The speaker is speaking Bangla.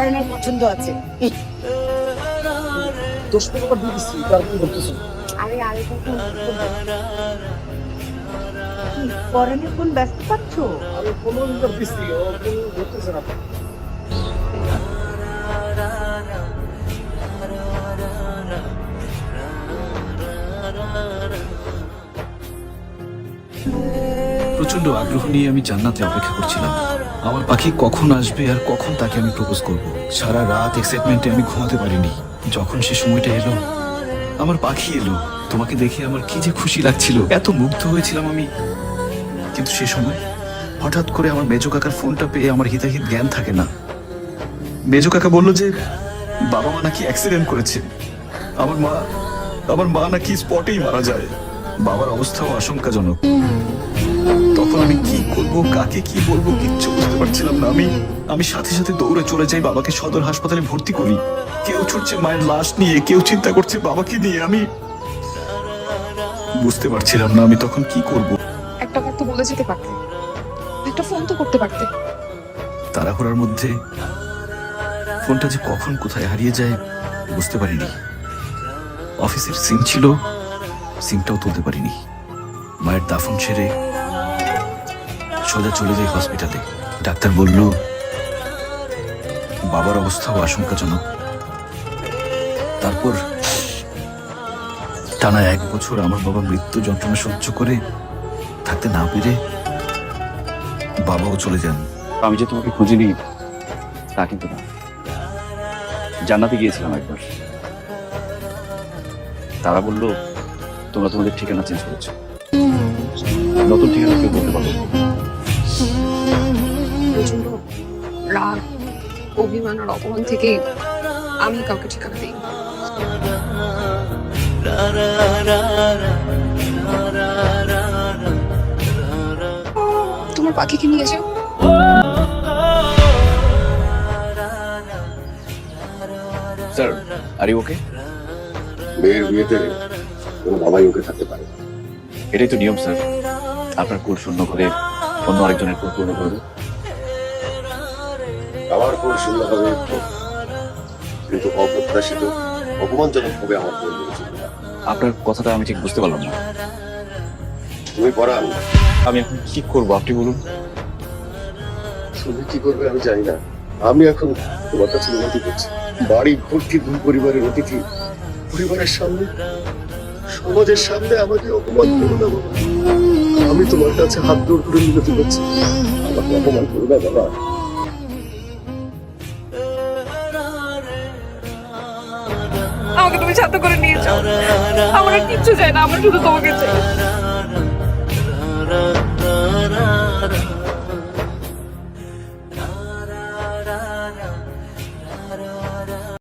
ফরেনার পছন্দ আছে। দোষ পেপার দিয়ে দিচ্ছি, তারপর বলতেছো আরে আরেকটা ফোন ফরেনের ফোন ব্যস্ত পাচ্ছ? আমি কোনো নম্বর দিচ্ছি, ও কোনো ধরতেছে না। প্রচন্ড আগ্রহ নিয়ে আমি জান্নাতে অপেক্ষা করছিলাম। আমার পাখি কখন আসবে আর কখন তাকে আমি প্রপোজ করব। সারা রাত এক্সাইটমেন্টে আমি ঘুমাতে পারিনি। যখন সে সময়টা এলো, আমার পাখি এলো, তোমাকে দেখে আমার কি যে খুশি লাগছিল, এত মুগ্ধ হয়েছিলাম আমি। কিন্তু সে সময় হঠাৎ করে আমার মেজো কাকার ফোনটা পেয়ে আমার হিতাহিত জ্ঞান থাকে না। মেজো কাকা বললো যে বাবা মা নাকি অ্যাক্সিডেন্ট করেছে, আমার মা নাকি স্পটেই মারা যায়, বাবার অবস্থাও আশঙ্কাজনক। তখন আমি কি করব, কাকে কি বলবো কিচ্ছু বুঝতে পারছিলাম না। আমি সাথে সাথে দৌড়ে চলে যাই, বাবাকে সদর হাসপাতালে ভর্তি করি। কেউ ছুটছে মায়ের লাশ নিয়ে, কেউ চিন্তা করছে বাবাকে নিয়ে। আমি বুঝতে পারছিলাম না আমি তখন কি করব। একটা বার তো বলে যেতে পারতে, একটা ফোন তো করতে পারতে। তাড়াহুড়ার মধ্যে ফোনটা যে কখন কোথায় হারিয়ে যায় বুঝতে পারিনি। অফিসের সিম ছিল, সিমটাও তুলতে পারিনি। মায়ের দাফন সেরে সোজা চলে যাই হসপিটালে। ডাক্তার বলল বাবার অবস্থাও আশঙ্কাজনক। তারপর টানা 1 বছর আমার বাবা মৃত্যু যন্ত্রণা সহ্য করে থাকতে না পেরে বাবাও চলে যান। আমি যে তোমাকে খুঁজিনি তা কিন্তু না। জান্নাতে গিয়েছিলাম একবার, তারা বললো তোমরা তোমাদের ঠিকানা চেঞ্জ করেছো, নতুন ঠিকানা কেউ বলতে পারলো না। প্রচন্ড রাগ, অভিমান আর অপমান থেকে আমি কাউকে ঠিকানা দিই। তোমার পাখিকে নিয়ে যাও। Sir, are you okay? মেয়ের বিয়েতে কোনো বাবাই ওকে থাকতে পারে না। এটাই তো নিয়ম স্যার। আপনার কোল শূন্য করে অন্য আরেকজনের কোল পূর্ণ করবে। আমার কোল শূন্য হবে, কিন্তু অপ্রত্যাশিত অপমানজনক হবে আমার কোল নিয়েছিল। আপনার কথাটা আমি ঠিক বুঝতে পারলাম না। তুমি পড়ান, আমি এখন কি করবো আপনি বলুন। তুমি কি করবে আমি জানি না। আমি এখন তোমার কাছে মিনতি করছি, বাড়ি ভর্তি 2 পরিবারের অতিথি, পরিবারের সামনে, সমাজের সামনে আমাকে অপমান করো না বাবা। আমি তোমার কাছে হাত জোড় করে মিনতি করছি, আমাকে অপমান করো না বাবা। আমাকে তুমি সাথে করে নিয়ে যাও। আমার আর কিচ্ছু চাই না, আমার শুধু তোমাকে চাই।